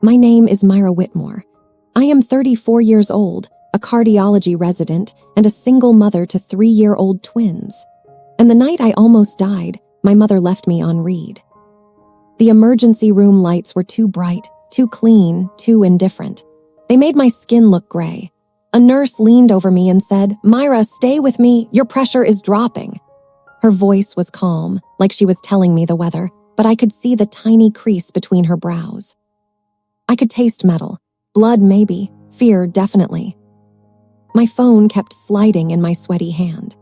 My name is Myra Whitmore. I am 34 years old, a cardiology resident, and a single mother to 3-year-old twins. And the night I almost died, my mother left me on read. The emergency room lights were too bright, too clean, too indifferent. They made my skin look gray. A nurse leaned over me and said, "Myra, stay with me, your pressure is dropping." Her voice was calm, like she was telling me the weather, but I could see the tiny crease between her brows. I could taste metal, blood maybe, fear definitely. My phone kept sliding in my sweaty hand.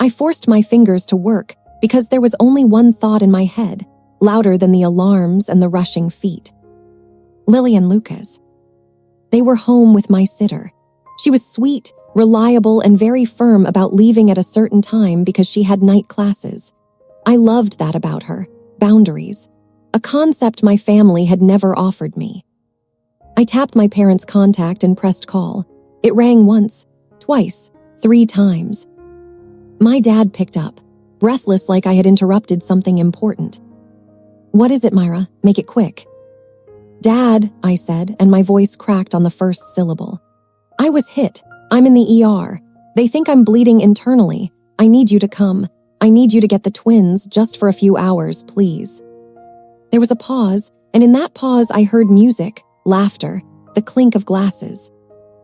I forced my fingers to work because there was only one thought in my head, louder than the alarms and the rushing feet. Lily and Lucas. They were home with my sitter. She was sweet, reliable, and very firm about leaving at a certain time because she had night classes. I loved that about her, boundaries, a concept my family had never offered me. I tapped my parents' contact and pressed call. It rang once, twice, 3 times. My dad picked up, breathless like I had interrupted something important. "What is it, Myra? Make it quick." "Dad," I said, and my voice cracked on the first syllable. "I was hit. I'm in the ER. They think I'm bleeding internally. I need you to come. I need you to get the twins just for a few hours, please." There was a pause, and in that pause I heard music, laughter, the clink of glasses.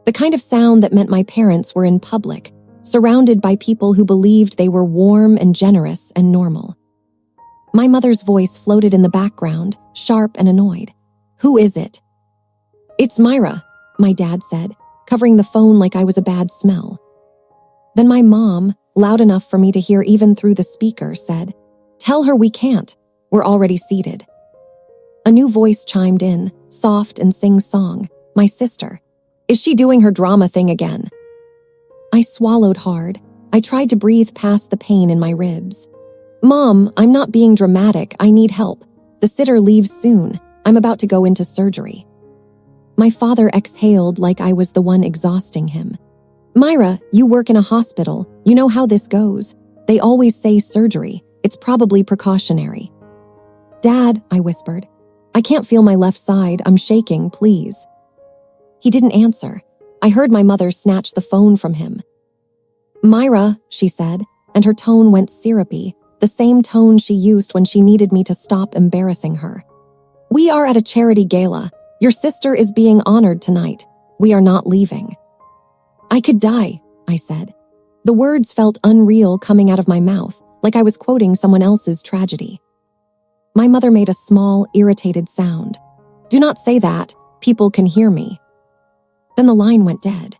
The kind of sound that meant my parents were in public, surrounded by people who believed they were warm and generous and normal. My mother's voice floated in the background, sharp and annoyed. "Who is it?" "It's Myra," my dad said, covering the phone like I was a bad smell. Then my mom, loud enough for me to hear even through the speaker, said, "Tell her we can't. We're already seated." A new voice chimed in, soft and sing-song. My sister. "Is she doing her drama thing again?" I swallowed hard. I tried to breathe past the pain in my ribs. "Mom, I'm not being dramatic. I need help. The sitter leaves soon. I'm about to go into surgery." My father exhaled like I was the one exhausting him. "Myra, you work in a hospital. You know how this goes. They always say surgery. It's probably precautionary." "Dad," I whispered. "I can't feel my left side. I'm shaking, please." He didn't answer. I heard my mother snatch the phone from him. "Myra," she said, and her tone went syrupy, the same tone she used when she needed me to stop embarrassing her. "We are at a charity gala. Your sister is being honored tonight. We are not leaving." "I could die," I said. The words felt unreal coming out of my mouth, like I was quoting someone else's tragedy. My mother made a small, irritated sound. "Do not say that. People can hear me." Then the line went dead.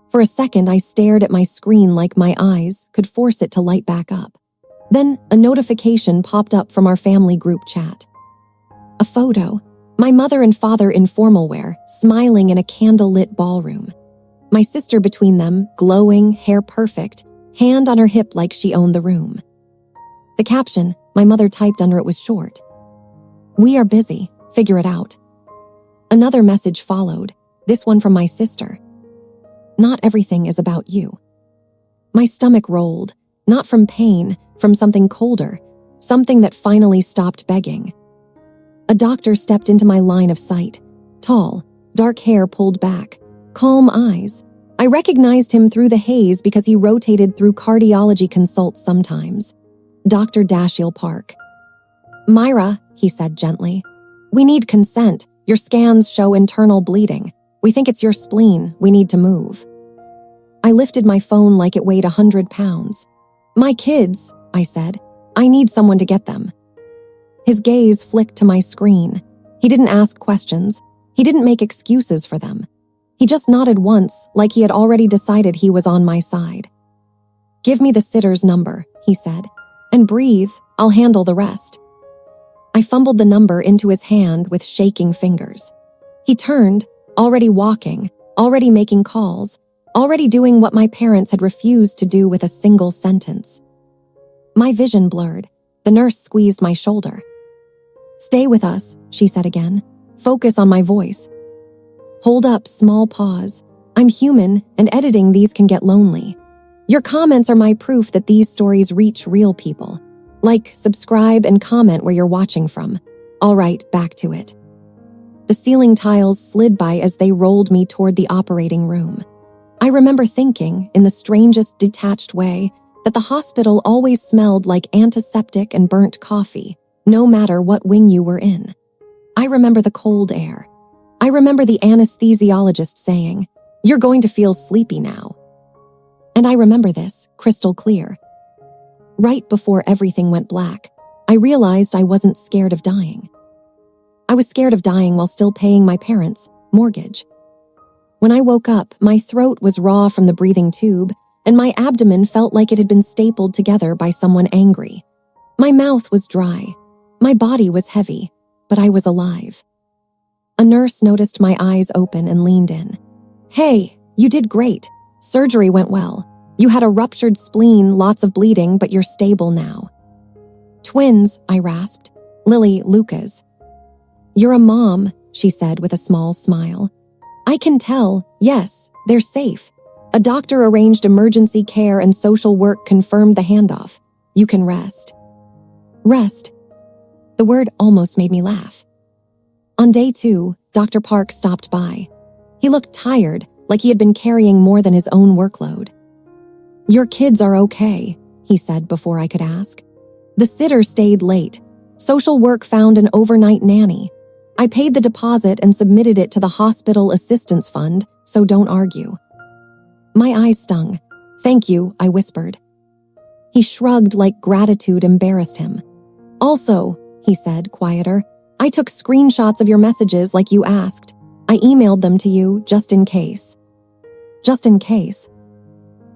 For a second, I stared at my screen like my eyes could force it to light back up. Then a notification popped up from our family group chat. A photo. My mother and father in formal wear, smiling in a candle-lit ballroom. My sister between them, glowing, hair perfect, hand on her hip like she owned the room. The caption, my mother typed under it, was short. "We are busy. Figure it out." Another message followed, this one from my sister. "Not everything is about you." My stomach rolled, not from pain, from something colder, something that finally stopped begging. A doctor stepped into my line of sight, tall, dark hair pulled back, calm eyes. I recognized him through the haze because he rotated through cardiology consults sometimes. Dr. Dashiell Park. "Myra," he said gently, "we need consent. Your scans show internal bleeding. We think it's your spleen. We need to move." I lifted my phone like it weighed 100 pounds. "My kids," I said. "I need someone to get them." His gaze flicked to my screen. He didn't ask questions. He didn't make excuses for them. He just nodded once, like he had already decided he was on my side. "Give me the sitter's number," he said. "And breathe, I'll handle the rest." I fumbled the number into his hand with shaking fingers. He turned, already walking, already making calls, already doing what my parents had refused to do with a single sentence. My vision blurred. The nurse squeezed my shoulder. "Stay with us," she said again. "Focus on my voice." Hold up, small pause. I'm human, and editing these can get lonely. Your comments are my proof that these stories reach real people. Like, subscribe, and comment where you're watching from. All right, back to it. The ceiling tiles slid by as they rolled me toward the operating room. I remember thinking, in the strangest detached way, that the hospital always smelled like antiseptic and burnt coffee, no matter what wing you were in. I remember the cold air. I remember the anesthesiologist saying, "You're going to feel sleepy now." And I remember this, crystal clear. Right before everything went black, I realized I wasn't scared of dying. I was scared of dying while still paying my parents' mortgage. When I woke up, my throat was raw from the breathing tube, and my abdomen felt like it had been stapled together by someone angry. My mouth was dry. My body was heavy, but I was alive. A nurse noticed my eyes open and leaned in. "Hey, you did great. Surgery went well. You had a ruptured spleen, lots of bleeding, but you're stable now." "Twins," I rasped. "Lily, Lucas." "You're a mom," she said with a small smile. "I can tell. Yes, they're safe. A doctor arranged emergency care and social work confirmed the handoff. You can rest." Rest. The word almost made me laugh. On day 2, Dr. Park stopped by. He looked tired, like he had been carrying more than his own workload. "Your kids are okay," he said before I could ask. "The sitter stayed late. Social work found an overnight nanny. I paid the deposit and submitted it to the hospital assistance fund, so don't argue." My eyes stung. "Thank you," I whispered. He shrugged like gratitude embarrassed him. "Also," he said, quieter, "I took screenshots of your messages like you asked. I emailed them to you just in case." Just in case.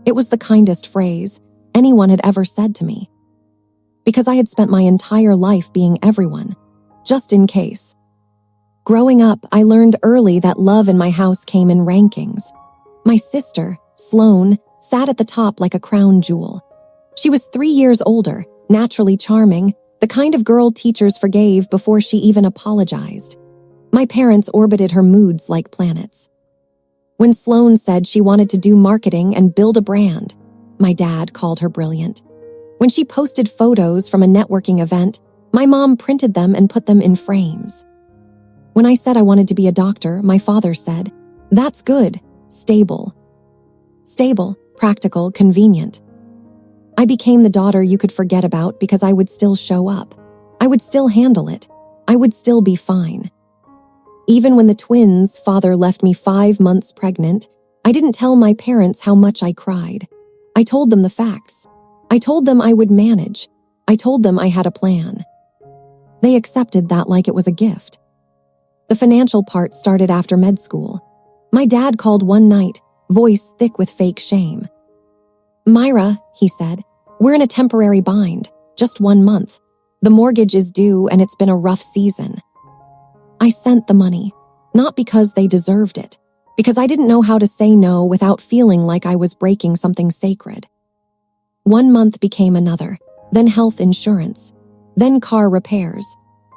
It was the kindest phrase anyone had ever said to me. Because I had spent my entire life being everyone. Just in case. Growing up, I learned early that love in my house came in rankings. My sister, Sloane, sat at the top like a crown jewel. She was 3 years older, naturally charming, the kind of girl teachers forgave before she even apologized. My parents orbited her moods like planets. When Sloane said she wanted to do marketing and build a brand, my dad called her brilliant. When she posted photos from a networking event, my mom printed them and put them in frames. When I said I wanted to be a doctor, my father said, "That's good, stable." Stable, practical, convenient. I became the daughter you could forget about because I would still show up. I would still handle it. I would still be fine. Even when the twins' father left me 5 months pregnant, I didn't tell my parents how much I cried. I told them the facts. I told them I would manage. I told them I had a plan. They accepted that like it was a gift. The financial part started after med school. My dad called one night, voice thick with fake shame. "Myra," he said, "we're in a temporary bind, just 1 month. The mortgage is due and it's been a rough season." I sent the money, not because they deserved it, because I didn't know how to say no without feeling like I was breaking something sacred. 1 month became another, then health insurance, then car repairs.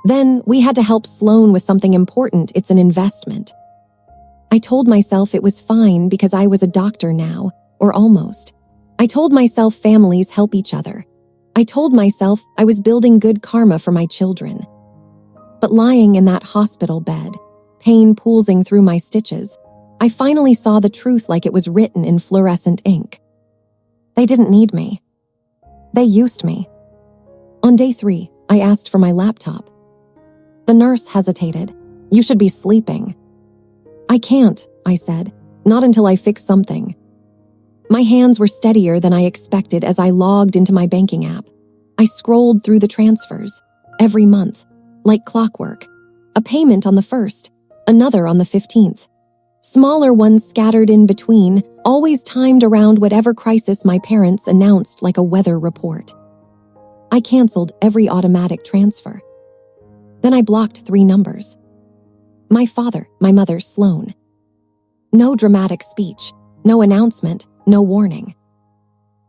Then we had to help Sloane with something important. It's an investment. I told myself it was fine because I was a doctor now, or almost. I told myself families help each other. I told myself I was building good karma for my children. But lying in that hospital bed, pain pulsing through my stitches, I finally saw the truth like it was written in fluorescent ink. They didn't need me. They used me. On day 3, I asked for my laptop. The nurse hesitated. "You should be sleeping." "I can't," I said, "not until I fix something." My hands were steadier than I expected as I logged into my banking app. I scrolled through the transfers, every month, like clockwork. A payment on the 1st, another on the 15th. Smaller ones scattered in between, always timed around whatever crisis my parents announced like a weather report. I canceled every automatic transfer. Then I blocked 3 numbers. My father, my mother, Sloane. No dramatic speech, no announcement, no warning.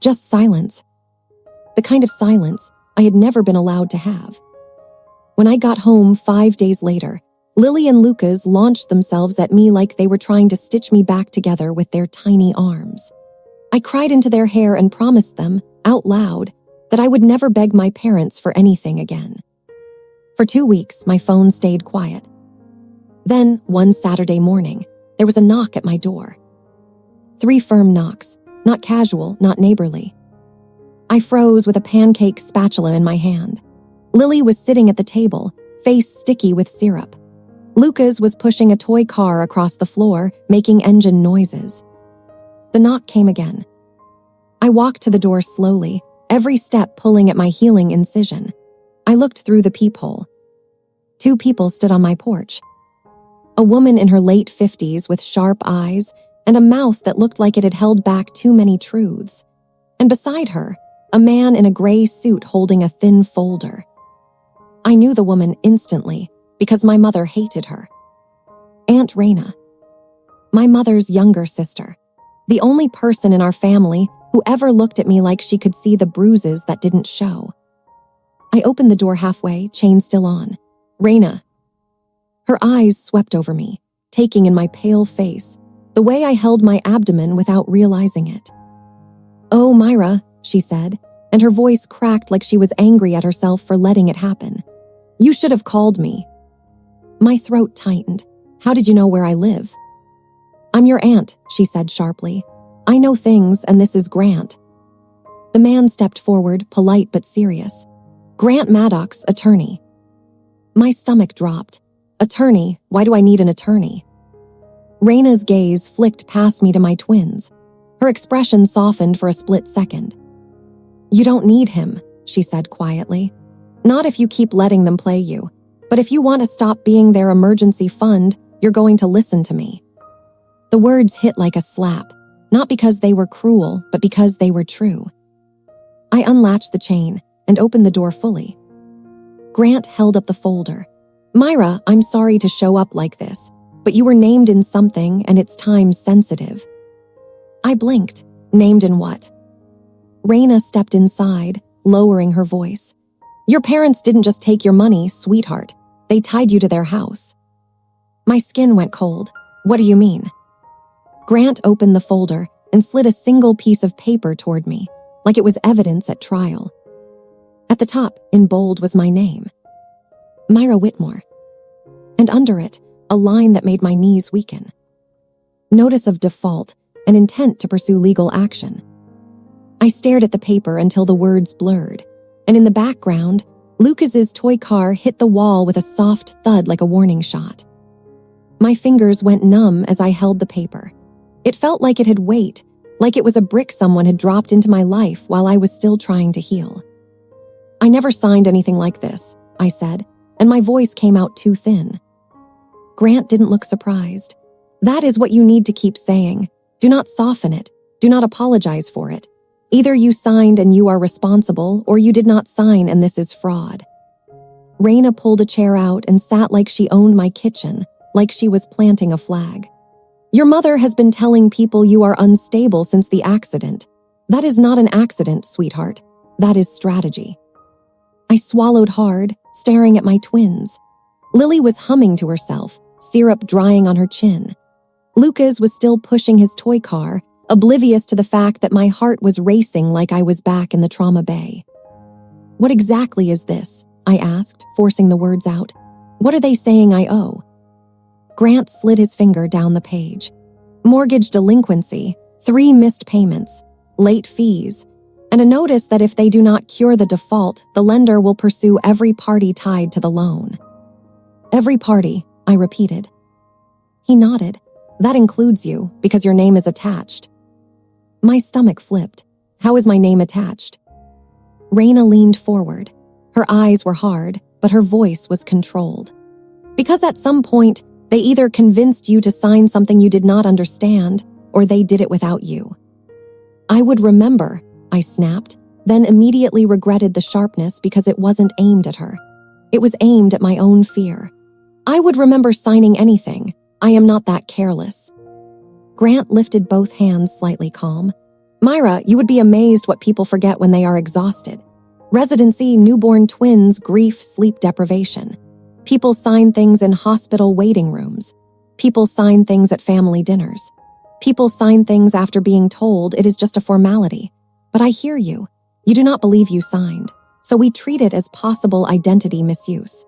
Just silence. The kind of silence I had never been allowed to have. When I got home 5 days later, Lily and Lucas launched themselves at me like they were trying to stitch me back together with their tiny arms. I cried into their hair and promised them, out loud, that I would never beg my parents for anything again. For 2 weeks, my phone stayed quiet. Then, one Saturday morning, there was a knock at my door. 3 firm knocks, not casual, not neighborly. I froze with a pancake spatula in my hand. Lily was sitting at the table, face sticky with syrup. Lucas was pushing a toy car across the floor, making engine noises. The knock came again. I walked to the door slowly, every step pulling at my healing incision. I looked through the peephole. 2 people stood on my porch. A woman in her late 50s with sharp eyes and a mouth that looked like it had held back too many truths. And beside her, a man in a gray suit holding a thin folder. I knew the woman instantly because my mother hated her. Aunt Raina, my mother's younger sister, the only person in our family who ever looked at me like she could see the bruises that didn't show. I opened the door halfway, chain still on. Raina. Her eyes swept over me, taking in my pale face, the way I held my abdomen without realizing it. "Oh, Myra," she said, and her voice cracked like she was angry at herself for letting it happen. "You should have called me." My throat tightened. "How did you know where I live?" "I'm your aunt," she said sharply. "I know things, and this is Grant." The man stepped forward, polite but serious. "Grant Maddox, attorney." My stomach dropped. "Attorney? Why do I need an attorney?" Raina's gaze flicked past me to my twins. Her expression softened for a split second. "You don't need him," she said quietly. "Not if you keep letting them play you. But if you want to stop being their emergency fund, you're going to listen to me." The words hit like a slap, not because they were cruel, but because they were true. I unlatched the chain and opened the door fully. Grant held up the folder. "Myra, I'm sorry to show up like this, but you were named in something and it's time sensitive." I blinked. "Named in what?" Raina stepped inside, lowering her voice. "Your parents didn't just take your money, sweetheart. They tied you to their house." My skin went cold. "What do you mean?" Grant opened the folder and slid a single piece of paper toward me, like it was evidence at trial. At the top, in bold, was my name. Myra Whitmore. And under it, a line that made my knees weaken. Notice of default and intent to pursue legal action. I stared at the paper until the words blurred, and in the background, Lucas's toy car hit the wall with a soft thud like a warning shot. My fingers went numb as I held the paper. It felt like it had weight, like it was a brick someone had dropped into my life while I was still trying to heal. "I never signed anything like this," I said, and my voice came out too thin. Grant didn't look surprised. "That is what you need to keep saying. Do not soften it. Do not apologize for it. Either you signed and you are responsible, or you did not sign and this is fraud." Raina pulled a chair out and sat like she owned my kitchen, like she was planting a flag. "Your mother has been telling people you are unstable since the accident. That is not an accident, sweetheart. That is strategy." I swallowed hard, staring at my twins. Lily was humming to herself, syrup drying on her chin. Lucas was still pushing his toy car, oblivious to the fact that my heart was racing like I was back in the trauma bay. "What exactly is this?" I asked, forcing the words out. "What are they saying I owe?" Grant slid his finger down the page. "Mortgage delinquency, 3 missed payments, late fees, and a notice that if they do not cure the default, the lender will pursue every party tied to the loan." "Every party," I repeated. He nodded. "That includes you, because your name is attached." My stomach flipped. "How is my name attached?" Raina leaned forward. Her eyes were hard, but her voice was controlled. "Because at some point, they either convinced you to sign something you did not understand, or they did it without you." "I would remember," I snapped, then immediately regretted the sharpness because it wasn't aimed at her. It was aimed at my own fear. "I would remember signing anything. I am not that careless." Grant lifted both hands slightly calm. "Myra, you would be amazed what people forget when they are exhausted. Residency, newborn twins, grief, sleep deprivation. People sign things in hospital waiting rooms. People sign things at family dinners. People sign things after being told it is just a formality. But I hear you. You do not believe you signed, so we treat it as possible identity misuse."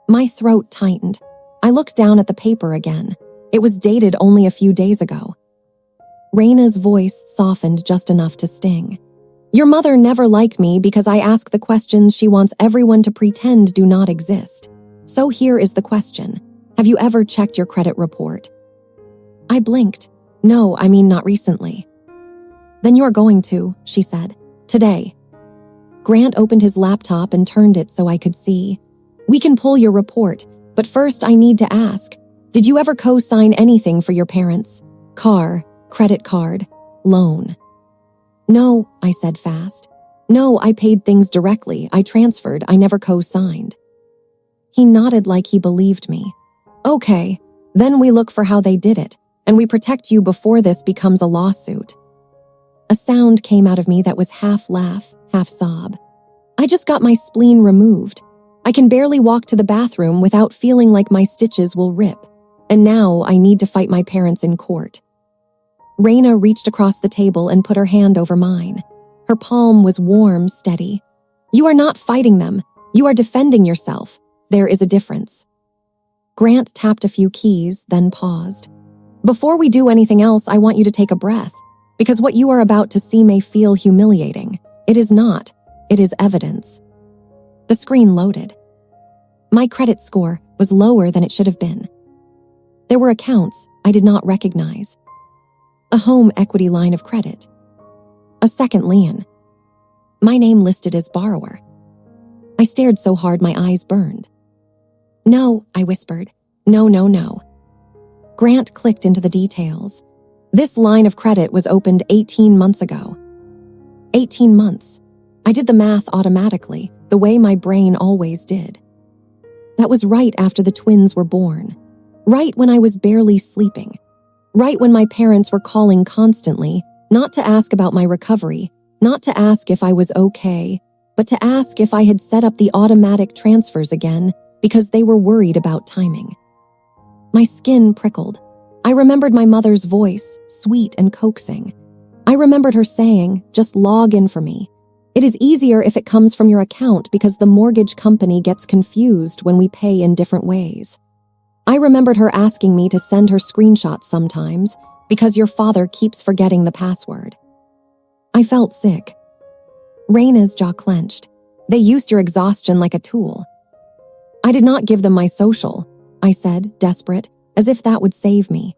My throat tightened. I looked down at the paper again. It was dated only a few days ago. Raina's voice softened just enough to sting. Your mother never liked me because I ask the questions she wants everyone to pretend do not exist. So here is the question. Have you ever checked your credit report? I blinked. No, I mean not recently. Then you are going to, she said. Today. Grant opened his laptop and turned it so I could see. We can pull your report, but first I need to ask, did you ever co-sign anything for your parents? Car, credit card, loan. No, I said fast. No, I paid things directly. I transferred. I never co-signed. He nodded like he believed me. Okay, then we look for how they did it, and we protect you before this becomes a lawsuit. A sound came out of me that was half laugh, half sob. I just got my spleen removed. I can barely walk to the bathroom without feeling like my stitches will rip, and now I need to fight my parents in court. Raina reached across the table and put her hand over mine. Her palm was warm, steady. You are not fighting them. You are defending yourself. There is a difference. Grant tapped a few keys, then paused. Before we do anything else, I want you to take a breath, because what you are about to see may feel humiliating. It is not. It is evidence. The screen loaded. My credit score was lower than it should have been. There were accounts I did not recognize. A home equity line of credit. A second lien. My name listed as borrower. I stared so hard my eyes burned. No, I whispered. No, no, no. Grant clicked into the details. This line of credit was opened 18 months ago. 18 months. I did the math automatically, the way my brain always did. That was right after the twins were born. Right when I was barely sleeping. Right when my parents were calling constantly, not to ask about my recovery, not to ask if I was okay, but to ask if I had set up the automatic transfers again because they were worried about timing. My skin prickled. I remembered my mother's voice, sweet and coaxing. I remembered her saying, just log in for me. It is easier if it comes from your account because the mortgage company gets confused when we pay in different ways. I remembered her asking me to send her screenshots sometimes because your father keeps forgetting the password. I felt sick. Raina's jaw clenched. They used your exhaustion like a tool. I did not give them my social, I said, desperate, as if that would save me.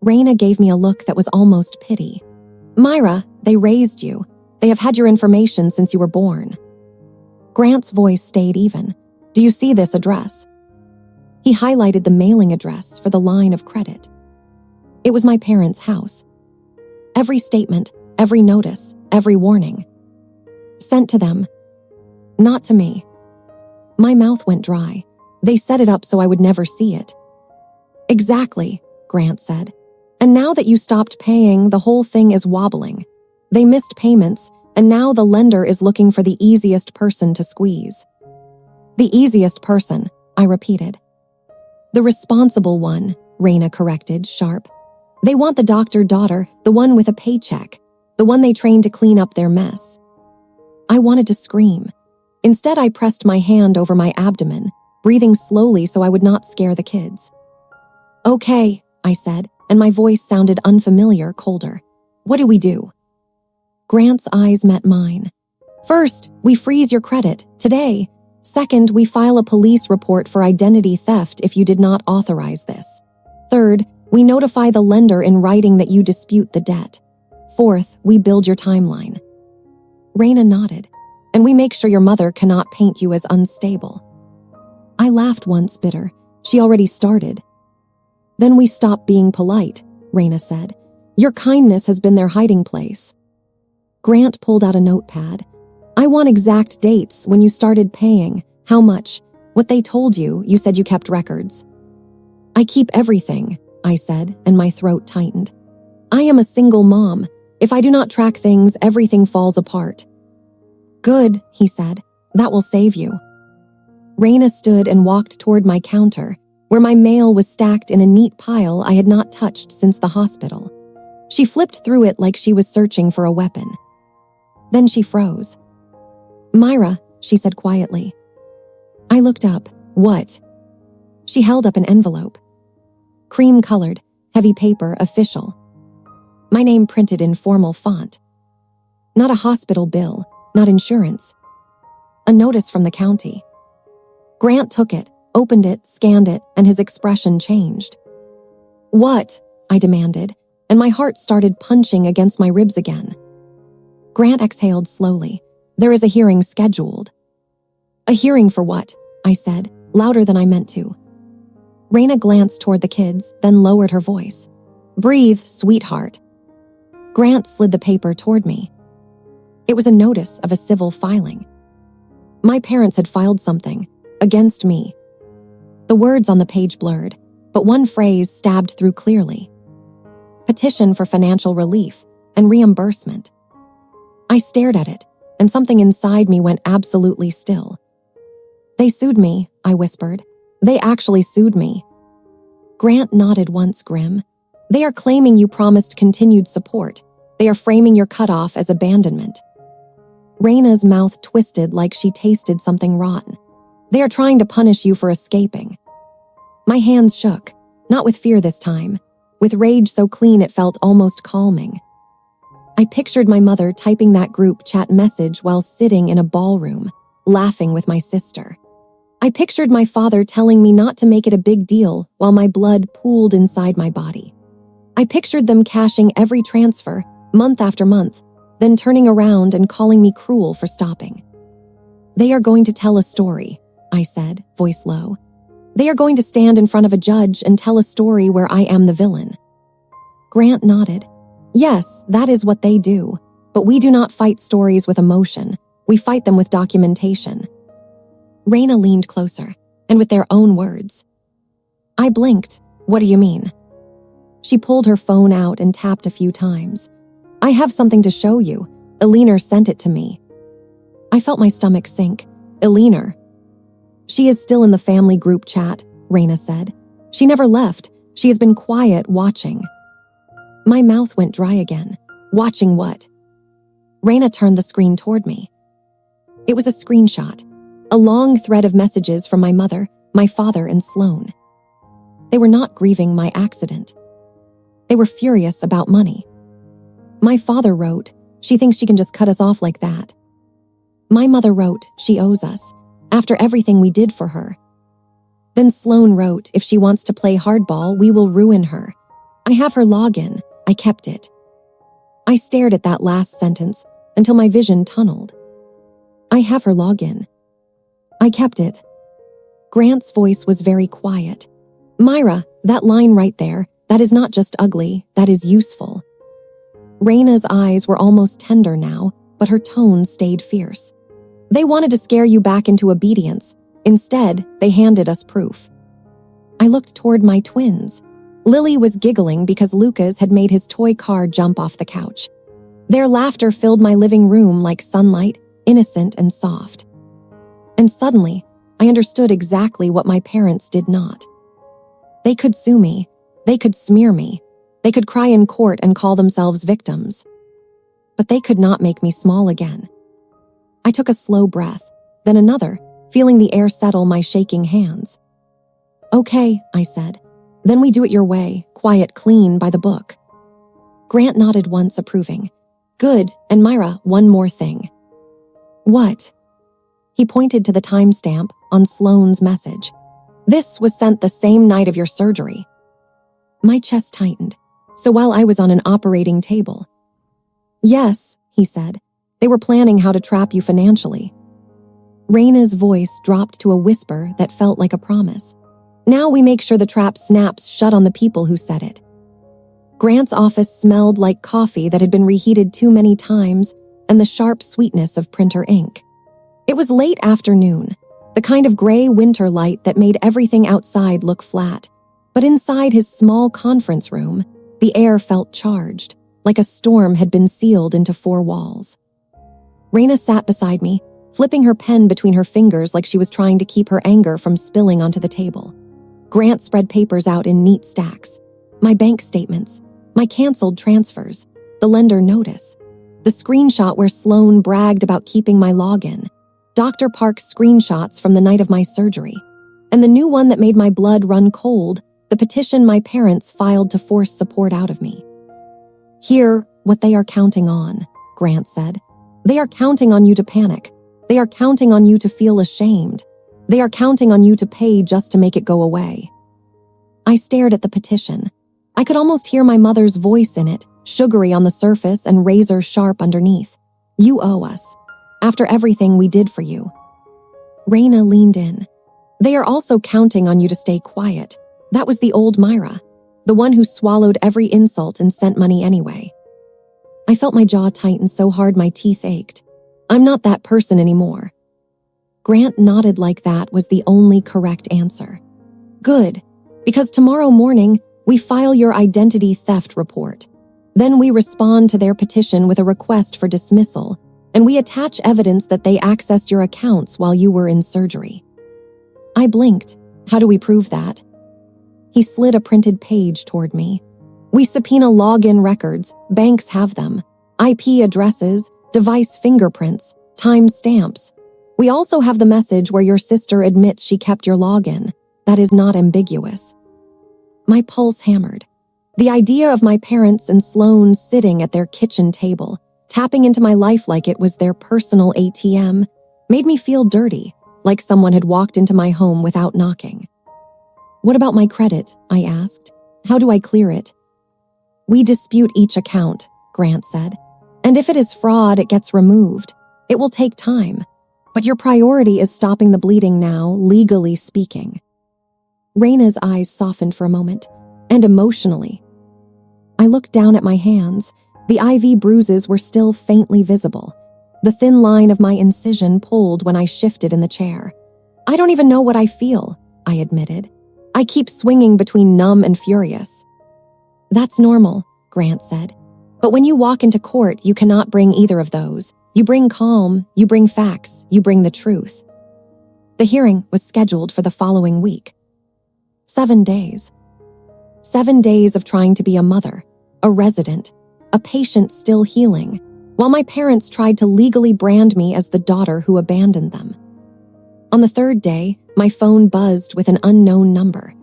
Raina gave me a look that was almost pity. Myra, they raised you. They have had your information since you were born. Grant's voice stayed even. Do you see this address? He highlighted the mailing address for the line of credit. It was my parents' house. Every statement, every notice, every warning. Sent to them. Not to me. My mouth went dry. They set it up so I would never see it. Exactly, Grant said. And now that you stopped paying, the whole thing is wobbling. They missed payments, and now the lender is looking for the easiest person to squeeze. The easiest person, I repeated. The responsible one, Raina corrected, sharp. They want the doctor daughter, the one with a paycheck, the one they trained to clean up their mess. I wanted to scream. Instead, I pressed my hand over my abdomen, breathing slowly so I would not scare the kids. Okay, I said, and my voice sounded unfamiliar, colder. What do we do? Grant's eyes met mine. First, we freeze your credit, today. Second, we file a police report for identity theft if you did not authorize this. Third, we notify the lender in writing that you dispute the debt. Fourth, we build your timeline. Raina nodded. And we make sure your mother cannot paint you as unstable. I laughed once, bitter. She already started. Then we stop being polite, Raina said. Your kindness has been their hiding place. Grant pulled out a notepad. I want exact dates when you started paying, how much, what they told you. You said you kept records. I keep everything, I said, and my throat tightened. I am a single mom. If I do not track things, everything falls apart. Good, he said. That will save you. Raina stood and walked toward my counter, where my mail was stacked in a neat pile I had not touched since the hospital. She flipped through it like she was searching for a weapon. Then she froze. Myra, she said quietly. I looked up. What? She held up an envelope. Cream-colored, heavy paper, official. My name printed in formal font. Not a hospital bill, not insurance. A notice from the county. Grant took it, opened it, scanned it, and his expression changed. "What?" I demanded, and my heart started punching against my ribs again. Grant exhaled slowly. "There is a hearing scheduled." "A hearing for what?" I said, louder than I meant to. Raina glanced toward the kids, then lowered her voice. "Breathe, sweetheart." Grant slid the paper toward me. It was a notice of a civil filing. My parents had filed something against me. The words on the page blurred, but one phrase stabbed through clearly. Petition for financial relief and reimbursement. I stared at it, and something inside me went absolutely still. "They sued me," I whispered. "They actually sued me." Grant nodded once, grim. "They are claiming you promised continued support. They are framing your cutoff as abandonment." Raina's mouth twisted like she tasted something rotten. "They are trying to punish you for escaping." My hands shook, not with fear this time, with rage so clean it felt almost calming. I pictured my mother typing that group chat message while sitting in a ballroom, laughing with my sister. I pictured my father telling me not to make it a big deal while my blood pooled inside my body. I pictured them cashing every transfer, month after month, then turning around and calling me cruel for stopping. "They are going to tell a story," I said, voice low. "They are going to stand in front of a judge and tell a story where I am the villain." Grant nodded. "Yes, that is what they do, but we do not fight stories with emotion. We fight them with documentation." Raina leaned closer, and with their own words. I blinked. "What do you mean?" She pulled her phone out and tapped a few times. "I have something to show you. Eleanor sent it to me." I felt my stomach sink. Eleanor. "She is still in the family group chat," Raina said. "She never left. She has been quiet, watching." My mouth went dry again. "Watching what?" Raina turned the screen toward me. It was a screenshot. A long thread of messages from my mother, my father, and Sloan. They were not grieving my accident. They were furious about money. My father wrote, "She thinks she can just cut us off like that." My mother wrote, "She owes us, after everything we did for her." Then Sloan wrote, "If she wants to play hardball, we will ruin her." I have her login. I kept it. I stared at that last sentence until my vision tunneled. I have her login. I kept it. Grant's voice was very quiet. "Myra, that line right there, that is not just ugly, that is useful." Raina's eyes were almost tender now, but her tone stayed fierce. "They wanted to scare you back into obedience. Instead, they handed us proof." I looked toward my twins. Lily was giggling because Lucas had made his toy car jump off the couch. Their laughter filled my living room like sunlight, innocent and soft. And suddenly, I understood exactly what my parents did not. They could sue me. They could smear me. They could cry in court and call themselves victims. But they could not make me small again. I took a slow breath, then another, feeling the air settle my shaking hands. "Okay," I said. "Then we do it your way, quiet, clean, by the book." Grant nodded once, approving. "Good, and Myra, one more thing." "What?" He pointed to the timestamp on Sloane's message. "This was sent the same night of your surgery." My chest tightened. So while I was on an operating table. "Yes," he said. "They were planning how to trap you financially." Raina's voice dropped to a whisper that felt like a promise. "Now we make sure the trap snaps shut on the people who said it." Grant's office smelled like coffee that had been reheated too many times and the sharp sweetness of printer ink. It was late afternoon, the kind of gray winter light that made everything outside look flat. But inside his small conference room, the air felt charged, like a storm had been sealed into four walls. Raina sat beside me, flipping her pen between her fingers like she was trying to keep her anger from spilling onto the table. Grant spread papers out in neat stacks. My bank statements, my canceled transfers, the lender notice, the screenshot where Sloan bragged about keeping my login, Dr. Park's screenshots from the night of my surgery. And the new one that made my blood run cold, the petition my parents filed to force support out of me. Hear what they are counting on, Grant said. They are counting on you to panic. They are counting on you to feel ashamed. They are counting on you to pay just to make it go away. I stared at the petition. I could almost hear my mother's voice in it, sugary on the surface and razor sharp underneath. You owe us. After everything we did for you. Raina leaned in. They are also counting on you to stay quiet. That was the old Myra, the one who swallowed every insult and sent money anyway. I felt my jaw tighten so hard my teeth ached. I'm not that person anymore. Grant nodded like that was the only correct answer. Good, because tomorrow morning, we file your identity theft report. Then we respond to their petition with a request for dismissal, and we attach evidence that they accessed your accounts while you were in surgery. I blinked. How do we prove that? He slid a printed page toward me. We subpoena login records, banks have them, IP addresses, device fingerprints, time stamps. We also have the message where your sister admits she kept your login. That is not ambiguous. My pulse hammered. The idea of my parents and Sloan sitting at their kitchen table, tapping into my life like it was their personal ATM, made me feel dirty, like someone had walked into my home without knocking. What about my credit? I asked. How do I clear it? We dispute each account, Grant said. And if it is fraud, it gets removed. It will take time. But your priority is stopping the bleeding now, legally speaking. Raina's eyes softened for a moment, and emotionally. I looked down at my hands. The IV bruises were still faintly visible. The thin line of my incision pulled when I shifted in the chair. I don't even know what I feel, I admitted. I keep swinging between numb and furious. That's normal, Grant said. But when you walk into court, you cannot bring either of those. You bring calm, you bring facts, you bring the truth. The hearing was scheduled for the following week. 7 days. 7 days of trying to be a mother, a resident, a patient still healing, while my parents tried to legally brand me as the daughter who abandoned them. On the 3rd day, my phone buzzed with an unknown number.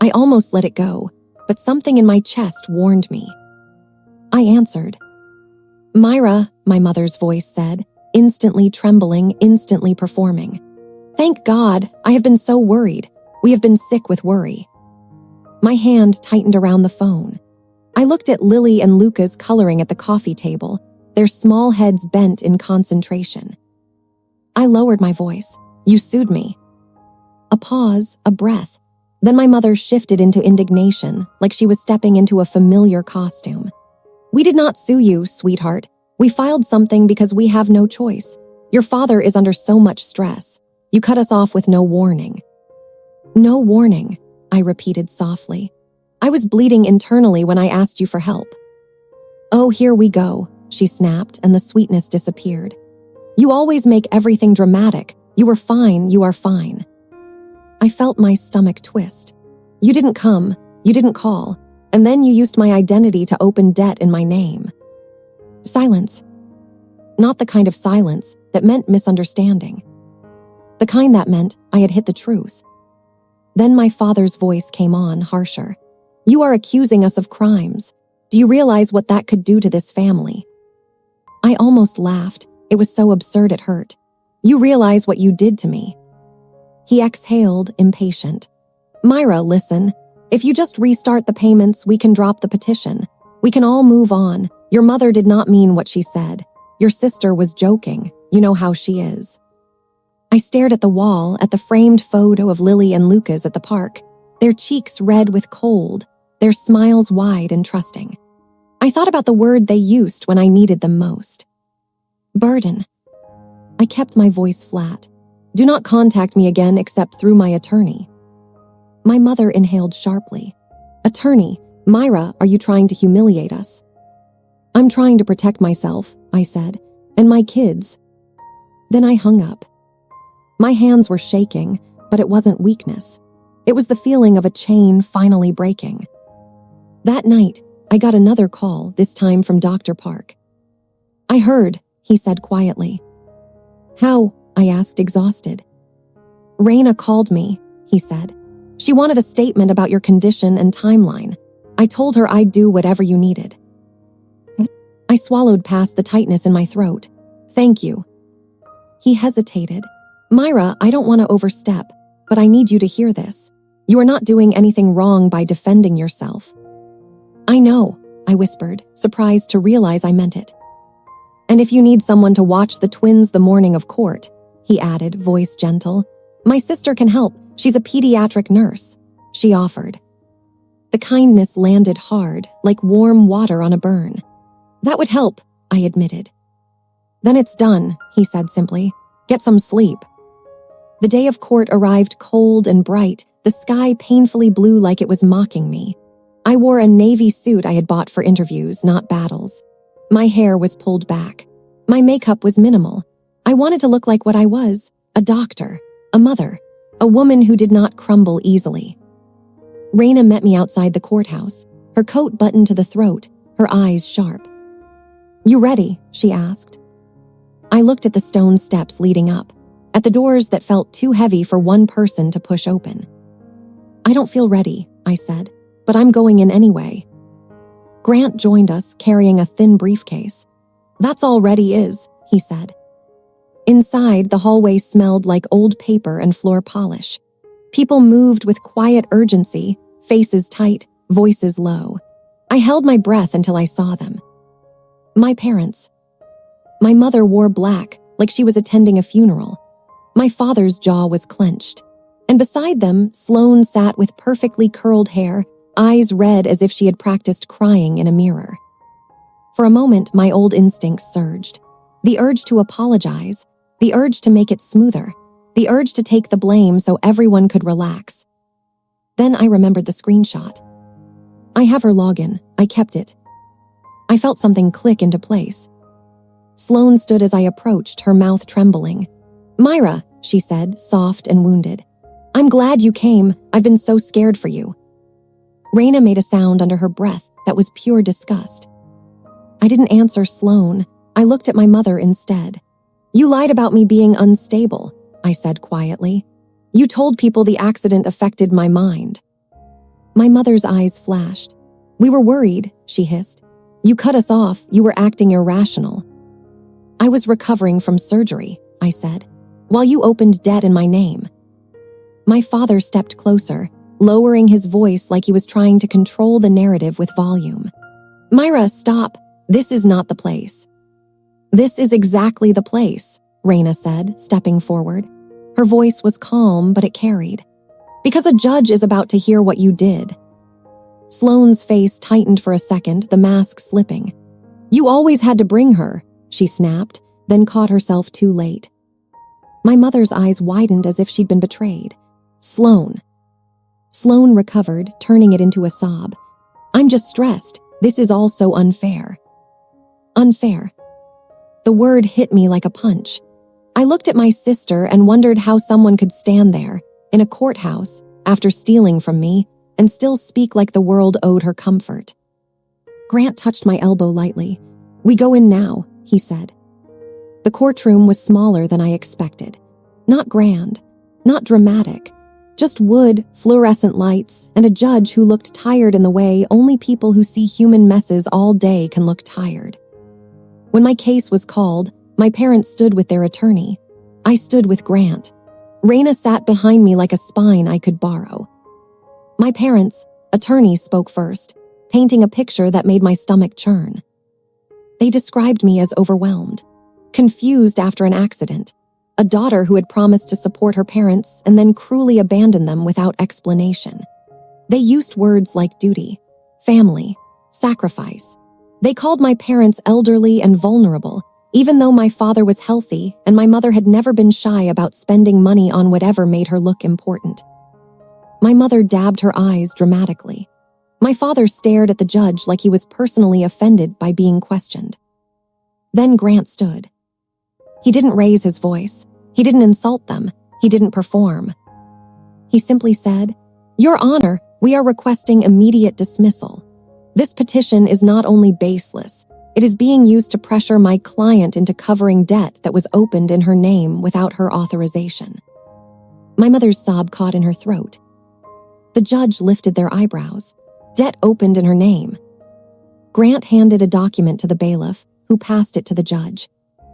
I almost let it go, but something in my chest warned me. I answered. Myra, my mother's voice said, instantly trembling, instantly performing. Thank God, I have been so worried. We have been sick with worry. My hand tightened around the phone. I looked at Lily and Luca's coloring at the coffee table, their small heads bent in concentration. I lowered my voice. You sued me. A pause, a breath. Then my mother shifted into indignation, like she was stepping into a familiar costume. We did not sue you, sweetheart. We filed something because we have no choice. Your father is under so much stress. You cut us off with no warning. No warning, I repeated softly. I was bleeding internally when I asked you for help. Oh, here we go, she snapped, and the sweetness disappeared. You always make everything dramatic. You were fine, you are fine. I felt my stomach twist. You didn't come, you didn't call, and then you used my identity to open debt in my name. Silence. Not the kind of silence that meant misunderstanding. The kind that meant I had hit the truth. Then my father's voice came on, harsher. You are accusing us of crimes. Do you realize what that could do to this family? I almost laughed. It was so absurd it hurt. You realize what you did to me. He exhaled, impatient. Myra, listen. If you just restart the payments, we can drop the petition. We can all move on. Your mother did not mean what she said. Your sister was joking. You know how she is. I stared at the wall, at the framed photo of Lily and Lucas at the park, their cheeks red with cold, their smiles wide and trusting. I thought about the word they used when I needed them most. Burden. I kept my voice flat. Do not contact me again except through my attorney. My mother inhaled sharply. Attorney, Myra, are you trying to humiliate us? I'm trying to protect myself, I said, and my kids. Then I hung up. My hands were shaking, but it wasn't weakness. It was the feeling of a chain finally breaking. That night, I got another call, this time from Dr. Park. I heard, he said quietly. How? I asked, exhausted. Raina called me, he said. "She wanted a statement about your condition and timeline. I told her I'd do whatever you needed." I swallowed past the tightness in my throat. "Thank you." He hesitated. "Myra, I don't want to overstep, but I need you to hear this. You are not doing anything wrong by defending yourself." "I know," I whispered, surprised to realize I meant it. "And if you need someone to watch the twins the morning of court," he added, voice gentle, "my sister can help. She's a pediatric nurse," she offered. The kindness landed hard, like warm water on a burn. "That would help," I admitted. "Then it's done," he said simply. "Get some sleep." The day of court arrived cold and bright, the sky painfully blue like it was mocking me. I wore a navy suit I had bought for interviews, not battles. My hair was pulled back. My makeup was minimal. I wanted to look like what I was, a doctor, a mother, a woman who did not crumble easily. Raina met me outside the courthouse, her coat buttoned to the throat, her eyes sharp. "You ready?" she asked. I looked at the stone steps leading up, at the doors that felt too heavy for one person to push open. "I don't feel ready," I said, "but I'm going in anyway." Grant joined us, carrying a thin briefcase. "That's all ready is," he said. Inside, the hallway smelled like old paper and floor polish. People moved with quiet urgency, faces tight, voices low. I held my breath until I saw them. My parents. My mother wore black, like she was attending a funeral. My father's jaw was clenched. And beside them, Sloane sat with perfectly curled hair, eyes red as if she had practiced crying in a mirror. For a moment, my old instincts surged. The urge to apologize, the urge to make it smoother, the urge to take the blame so everyone could relax. Then I remembered the screenshot. I have her login. I kept it. I felt something click into place. Sloane stood as I approached, her mouth trembling. "Myra," she said, soft and wounded. "I'm glad you came. I've been so scared for you." Raina made a sound under her breath that was pure disgust. I didn't answer Sloane. I looked at my mother instead. "You lied about me being unstable," I said quietly. "You told people the accident affected my mind." My mother's eyes flashed. "We were worried," she hissed. "You cut us off. You were acting irrational." "I was recovering from surgery," I said, "while you opened debt in my name." My father stepped closer, lowering his voice like he was trying to control the narrative with volume. "Myra, stop. This is not the place." "This is exactly the place," Raina said, stepping forward. Her voice was calm, but it carried. "Because a judge is about to hear what you did." Sloane's face tightened for a second, the mask slipping. "You always had to bring her," she snapped, then caught herself too late. My mother's eyes widened as if she'd been betrayed. "Sloane." Sloane recovered, turning it into a sob. "I'm just stressed. This is all so unfair." Unfair. The word hit me like a punch. I looked at my sister and wondered how someone could stand there, in a courthouse, after stealing from me, and still speak like the world owed her comfort. Grant touched my elbow lightly. "We go in now," he said. The courtroom was smaller than I expected. Not grand, not dramatic, just wood, fluorescent lights, and a judge who looked tired in the way only people who see human messes all day can look tired. When my case was called, my parents stood with their attorney. I stood with Grant. Raina sat behind me like a spine I could borrow. My parents, attorneys, spoke first, painting a picture that made my stomach churn. They described me as overwhelmed, confused after an accident, a daughter who had promised to support her parents and then cruelly abandoned them without explanation. They used words like duty, family, sacrifice. They called my parents elderly and vulnerable, even though my father was healthy and my mother had never been shy about spending money on whatever made her look important. My mother dabbed her eyes dramatically. My father stared at the judge like he was personally offended by being questioned. Then Grant stood. He didn't raise his voice. He didn't insult them. He didn't perform. He simply said, "Your Honor, we are requesting immediate dismissal. This petition is not only baseless, it is being used to pressure my client into covering debt that was opened in her name without her authorization." My mother's sob caught in her throat. The judge lifted their eyebrows. Debt opened in her name. Grant handed a document to the bailiff, who passed it to the judge.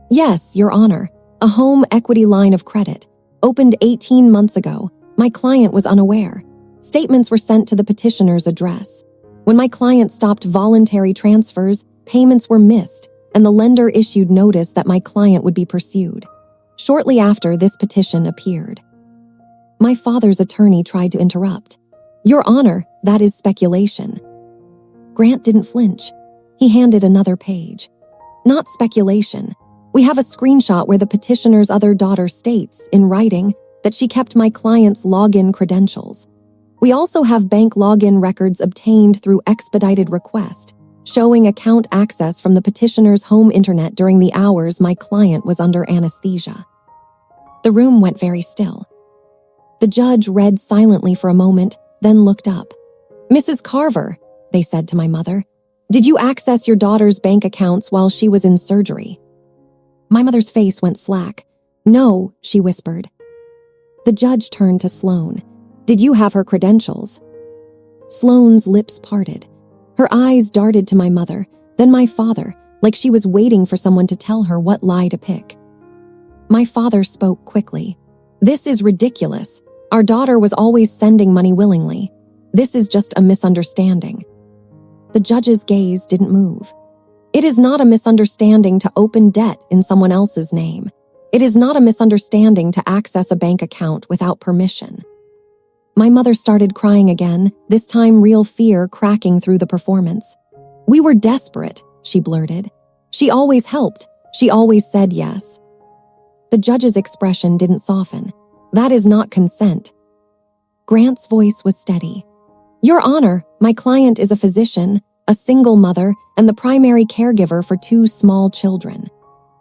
Yes, Your Honor, a home equity line of credit, opened 18 months ago. My client was unaware. Statements were sent to the petitioner's address. When my client stopped voluntary transfers, payments were missed, and the lender issued notice that my client would be pursued. Shortly after, this petition appeared. My father's attorney tried to interrupt. Your Honor, that is speculation. Grant didn't flinch. He handed another page. Not speculation. We have a screenshot where the petitioner's other daughter states, in writing, that she kept my client's login credentials. We also have bank login records obtained through expedited request, showing account access from the petitioner's home internet during the hours my client was under anesthesia. The room went very still. The judge read silently for a moment, then looked up. Mrs. Carver, they said to my mother, did you access your daughter's bank accounts while she was in surgery? My mother's face went slack. No, she whispered. The judge turned to Sloane. Did you have her credentials? Sloane's lips parted. Her eyes darted to my mother, then my father, like she was waiting for someone to tell her what lie to pick. My father spoke quickly. This is ridiculous. Our daughter was always sending money willingly. This is just a misunderstanding. The judge's gaze didn't move. It is not a misunderstanding to open debt in someone else's name. It is not a misunderstanding to access a bank account without permission. My mother started crying again, this time real fear cracking through the performance. We were desperate, she blurted. She always helped. She always said yes. The judge's expression didn't soften. That is not consent. Grant's voice was steady. Your Honor, my client is a physician, a single mother, and the primary caregiver for 2 small children.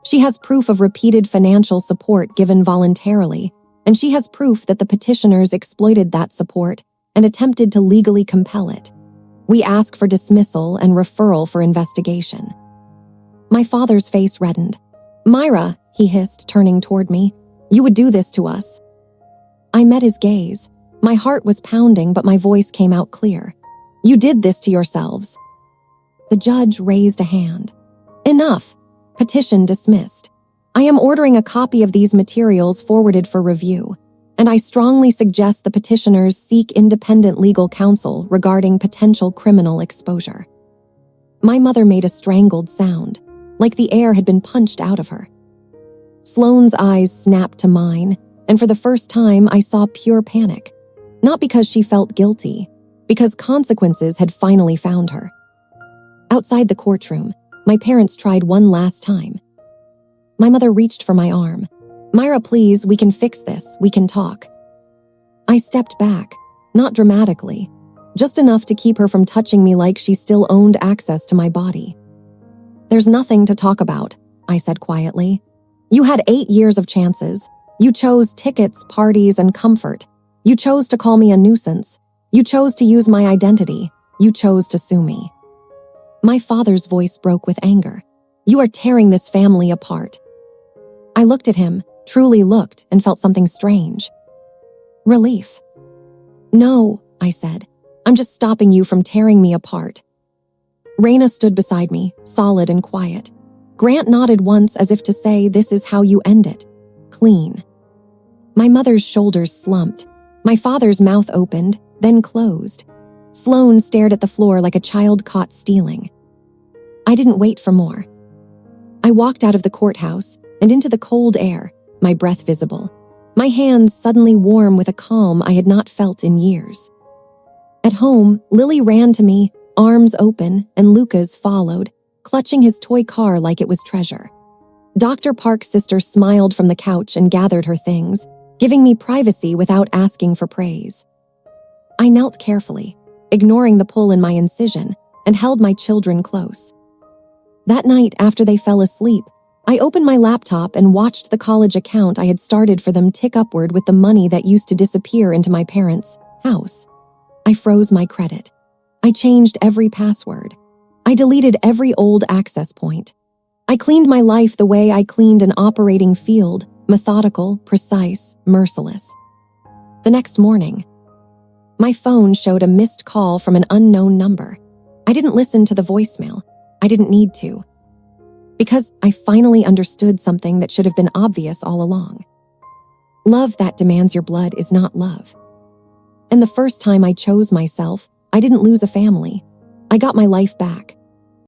She has proof of repeated financial support given voluntarily, and she has proof that the petitioners exploited that support and attempted to legally compel it. We ask for dismissal and referral for investigation. My father's face reddened. Myra, he hissed, turning toward me, you would do this to us. I met his gaze. My heart was pounding, but my voice came out clear. You did this to yourselves. The judge raised a hand. Enough. Petition dismissed. I am ordering a copy of these materials forwarded for review, and I strongly suggest the petitioners seek independent legal counsel regarding potential criminal exposure. My mother made a strangled sound, like the air had been punched out of her. Sloane's eyes snapped to mine, and for the first time I saw pure panic. Not because she felt guilty, because consequences had finally found her. Outside the courtroom, my parents tried one last time. My mother reached for my arm. Myra, please, we can fix this, we can talk. I stepped back, not dramatically, just enough to keep her from touching me like she still owned access to my body. There's nothing to talk about, I said quietly. You had 8 years of chances. You chose tickets, parties, and comfort. You chose to call me a nuisance. You chose to use my identity. You chose to sue me. My father's voice broke with anger. You are tearing this family apart. I looked at him, truly looked, and felt something strange. Relief. No, I said. I'm just stopping you from tearing me apart. Raina stood beside me, solid and quiet. Grant nodded once as if to say, this is how you end it. Clean. My mother's shoulders slumped. My father's mouth opened, then closed. Sloane stared at the floor like a child caught stealing. I didn't wait for more. I walked out of the courthouse and into the cold air, my breath visible, my hands suddenly warm with a calm I had not felt in years. At home, Lily ran to me, arms open, and Lucas followed, clutching his toy car like it was treasure. Dr. Park's sister smiled from the couch and gathered her things, giving me privacy without asking for praise. I knelt carefully, ignoring the pull in my incision, and held my children close. That night, after they fell asleep, I opened my laptop and watched the college account I had started for them tick upward with the money that used to disappear into my parents' house. I froze my credit. I changed every password. I deleted every old access point. I cleaned my life the way I cleaned an operating field, methodical, precise, merciless. The next morning, my phone showed a missed call from an unknown number. I didn't listen to the voicemail. I didn't need to. Because I finally understood something that should have been obvious all along. Love that demands your blood is not love. And the first time I chose myself, I didn't lose a family. I got my life back.